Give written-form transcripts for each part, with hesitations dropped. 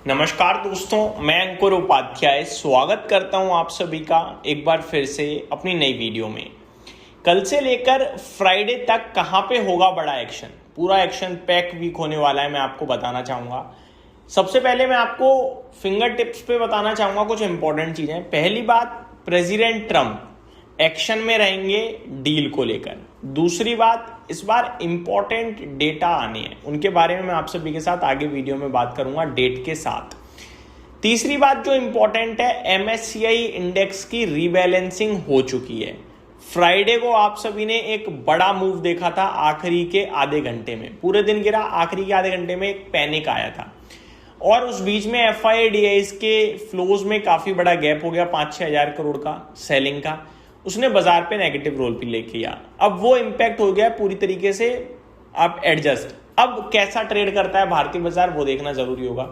नमस्कार दोस्तों, मैं अंकुर उपाध्याय स्वागत करता हूं आप सभी का एक बार फिर से अपनी नई वीडियो में। कल से लेकर फ्राइडे तक कहां पे होगा बड़ा एक्शन, पूरा एक्शन पैक वीक होने वाला है, मैं आपको बताना चाहूँगा। सबसे पहले मैं आपको फिंगर टिप्स पे बताना चाहूँगा कुछ इंपॉर्टेंट चीज़ें। पहली बात, प्रेसिडेंट ट्रंप एक्शन में रहेंगे डील को लेकर। दूसरी बात, इस बार इंपॉर्टेंट डेटा आने हैं, उनके बारे में मैं आप सभी के साथ आगे वीडियो में बात करूंगा डेट के साथ। तीसरी बात जो इंपॉर्टेंट है, एमएससीआई इंडेक्स की रीबैलेंसिंग हो चुकी है। फ्राइडे को आप सभी ने एक बड़ा मूव देखा था, आखिरी के आधे घंटे में, पूरे दिन गिरा, आखिरी के आधे घंटे में एक पैनिक आया था और उस बीच में एफआईआईडीआईज के फ्लोज में काफी बड़ा गैप हो गया, 5-6 हजार करोड़ का सेलिंग का। उसने बाजार पे नेगेटिव रोल प्ले किया। अब वो इंपैक्ट हो गया पूरी तरीके से, आप एडजस्ट। अब कैसा ट्रेड करता है भारतीय बाजार वो देखना जरूरी होगा।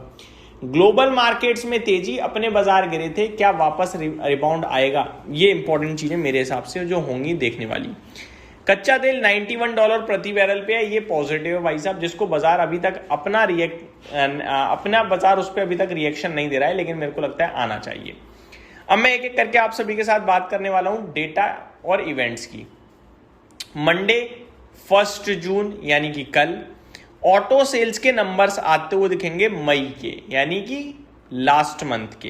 ग्लोबल मार्केट्स में तेजी, अपने बाजार गिरे थे, क्या वापस रिबाउंड आएगा, ये इंपॉर्टेंट चीजें मेरे हिसाब से जो होंगी देखने वाली। कच्चा तेल $91 प्रति बैरल पे है, ये पॉजिटिव है भाई साहब, जिसको बाजार अभी तक अपना बाजार उस पर अभी तक रिएक्शन नहीं दे रहा है, लेकिन मेरे को लगता है आना चाहिए। अब मैं एक एक करके आप सभी के साथ बात करने वाला हूं डेटा और इवेंट्स की। मंडे 1 जून यानी कि कल ऑटो सेल्स के नंबर्स आते हुए दिखेंगे मई के, यानी कि लास्ट मंथ के।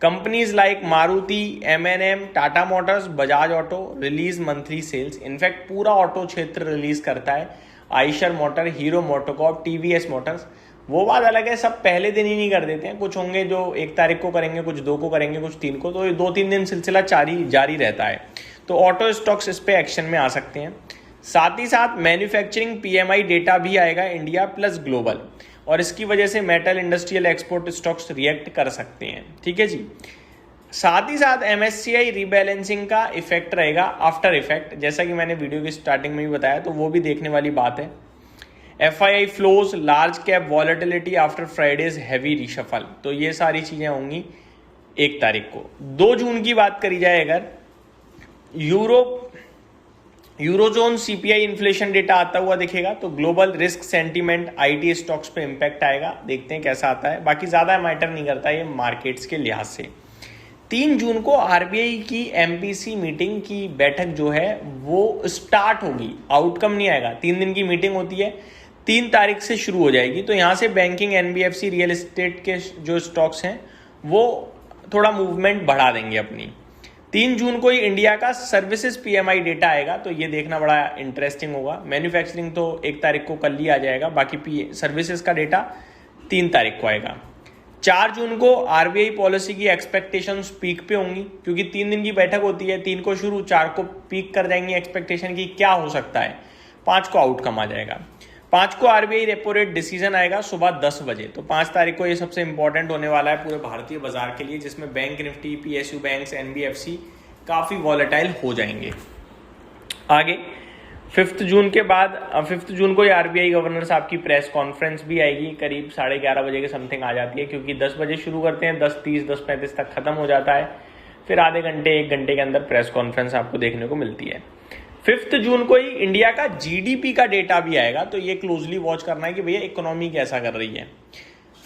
Companies like Maruti, MNM, Tata Motors, Bajaj Auto release monthly sales. In fact पूरा ऑटो क्षेत्र रिलीज करता है, Eicher Motor, Hero MotoCorp, TVS Motors. वो बात अलग है, सब पहले दिन ही नहीं कर देते हैं, कुछ होंगे जो 1 तारीख को करेंगे, कुछ 2 को करेंगे, कुछ 3 को, तो ये 2-3 दिन सिलसिला जारी रहता है। तो ऑटो स्टॉक्स इस पे एक्शन में आ सकते हैं। साथ ही साथ मैन्युफैक्चरिंग पीएमआई डेटा भी आएगा, इंडिया प्लस ग्लोबल, और इसकी वजह से metal, industrial, export stocks react कर सकते हैं। ठीक है जी। साथ ही साथ एमएससीआई रीबैलेंसिंग का इफेक्ट रहेगा, आफ्टर इफेक्ट, जैसा कि मैंने वीडियो की स्टार्टिंग में भी बताया, तो वो भी देखने वाली बात है। FII flows, large cap volatility after Friday's heavy reshuffle, तो ये सारी चीजें होंगी 1 तारीख को। 2 जून की बात करी जाए अगर, यूरोजोन सीपीआई इन्फ्लेशन डेटा आता हुआ दिखेगा, तो global risk sentiment, IT stocks पे इंपैक्ट आएगा, देखते हैं कैसा आता है। बाकी ज्यादा मैटर नहीं करता ये मार्केट्स के लिहाज से। 3 जून को आरबीआई की एमपीसी मीटिंग की बैठक जो है वो स्टार्ट होगी, आउटकम नहीं आएगा। 3 दिन की मीटिंग होती है, 3 तारीख से शुरू हो जाएगी, तो यहां से बैंकिंग, एनबीएफसी, रियल एस्टेट के जो स्टॉक्स हैं वो थोड़ा मूवमेंट बढ़ा देंगे अपनी। 3 जून को ही इंडिया का सर्विसेज पीएमआई डेटा आएगा, तो ये देखना बड़ा इंटरेस्टिंग होगा। मैन्युफैक्चरिंग तो 1 तारीख को कल ही आ जाएगा, बाकी सर्विसेज का डेटा 3 तारीख को आएगा। 4 जून को आरबीआई पॉलिसी की एक्सपेक्टेशंस पीक पे होंगी, क्योंकि 3 दिन की बैठक होती है, 3 को शुरू, 4 को पीक कर जाएंगी एक्सपेक्टेशन की क्या हो सकता है। 5 को आउटकम आ जाएगा। 5 को आरबीआई रेपो रेट डिसीजन आएगा सुबह 10 बजे, तो 5 तारीख को ये सबसे इंपॉर्टेंट होने वाला है पूरे भारतीय बाजार के लिए, जिसमें bank Nifty, PSU banks, NBFC काफी वॉलेटाइल हो जाएंगे। आगे 5 जून के बाद 5 जून को आरबीआई गवर्नर साहब की प्रेस कॉन्फ्रेंस भी आएगी, करीब 11:30 बजे के समथिंग आ जाती है, क्योंकि 10 बजे शुरू करते हैं, 10:30, 10:35 तक खत्म हो जाता है, फिर आधे घंटे 1 घंटे के अंदर प्रेस कॉन्फ्रेंस आपको देखने को मिलती है। 5 जून को ही इंडिया का जीडीपी का डेटा भी आएगा, तो ये क्लोजली वॉच करना है कि भैया इकोनॉमी कैसा कर रही है।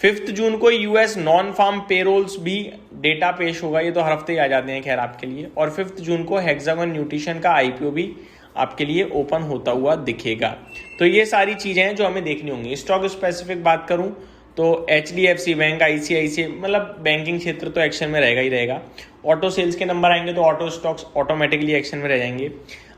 5 जून को यूएस नॉन फार्म पेरोल्स भी डेटा पेश होगा, ये तो हर हफ्ते ही आ जाते हैं खैर आपके लिए। और 5 जून को हेक्सागन न्यूट्रिशन का आईपीओ भी आपके लिए ओपन होता हुआ दिखेगा। तो ये सारी चीजें हैं जो हमें देखनी होंगी। स्टॉक स्पेसिफिक बात करूं तो एचडीएफसी बैंक, आईसीआईसीआई, मतलब बैंकिंग क्षेत्र तो एक्शन में रहेगा ही रहेगा। ऑटो सेल्स के नंबर आएंगे तो ऑटो स्टॉक्स ऑटोमेटिकली एक्शन में रह जाएंगे।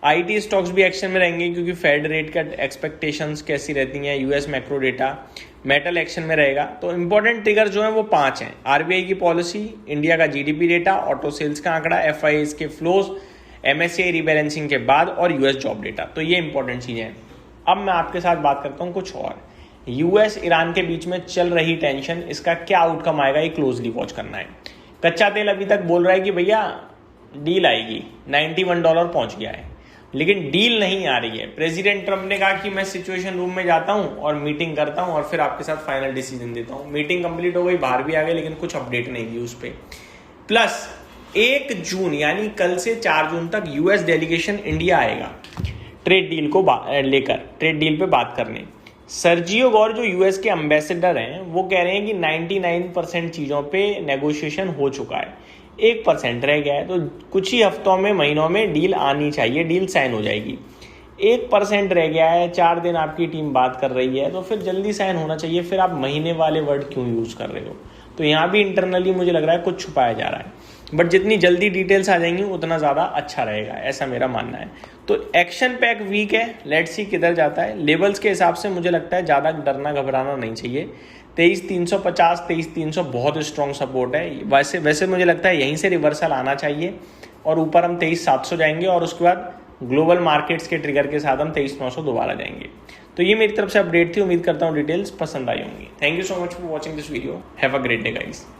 आईटी स्टॉक्स भी एक्शन में रहेंगे, क्योंकि फेड रेट का एक्सपेक्टेशंस कैसी रहती हैं, US macro data, metal action में रहेगा। तो इंपॉर्टेंट ट्रिगर जो है वो 5 हैं, आरबीआई की पॉलिसी, इंडिया का जीडीपी डेटा, ऑटो सेल्स का आंकड़ा, एफआईआई के फ्लोज, एमएससीआई रीबैलेंसिंग के बाद और यूएस जॉब डेटा। तो ये इंपॉर्टेंट चीजें हैं। अब मैं आपके साथ बात करता हूँ कुछ और। यूएस ईरान के बीच में चल रही टेंशन, इसका क्या आउटकम आएगा ये क्लोजली वॉच करना है। कच्चा तेल अभी तक बोल रहा है कि भैया डील आएगी, $91 पहुंच गया है, लेकिन डील नहीं आ रही है। प्रेसिडेंट ट्रंप ने कहा कि मैं सिचुएशन रूम में जाता हूं और मीटिंग करता हूं और फिर आपके साथ फाइनल डिसीजन देता हूं। मीटिंग कंप्लीट हो गई, बाहर भी आ गए, लेकिन कुछ अपडेट नहीं दी उस पर। प्लस 1 जून यानी कल से 4 जून तक यूएस डेलीगेशन इंडिया आएगा ट्रेड डील को लेकर, ट्रेड डील पे बात करने। सर्जियो गौर जो यूएस के एम्बेसडर हैं वो कह रहे हैं कि 99% चीज़ों पे नेगोशिएशन हो चुका है, 1% रह गया है, तो कुछ ही हफ्तों में महीनों में डील आनी चाहिए, डील साइन हो जाएगी। 1% रह गया है, 4 दिन आपकी टीम बात कर रही है, तो फिर जल्दी साइन होना चाहिए, फिर आप महीने वाले वर्ड क्यों यूज़ कर रहे हो? तो यहाँ भी इंटरनली मुझे लग रहा है कुछ छुपाया जा रहा है, बट जितनी जल्दी डिटेल्स आ जाएंगी उतना ज़्यादा अच्छा रहेगा, ऐसा मेरा मानना है। तो एक्शन पैक वीक है, लेट्स सी किधर जाता है। लेवल्स के हिसाब से मुझे लगता है ज़्यादा डरना घबराना नहीं चाहिए। 23,350 23,300 बहुत स्ट्रॉन्ग सपोर्ट है। वैसे मुझे लगता है यहीं से रिवर्सल आना चाहिए और ऊपर हम 23,700 जाएंगे और उसके बाद ग्लोबल मार्केट्स के ट्रिगर के साथ हम 23,900 दोबारा जाएंगे। तो ये मेरी तरफ से अपडेट थी, उम्मीद करता हूँ डिटेल्स पसंद आई होंगी। Thank you so much for watching this video, have a great day guys.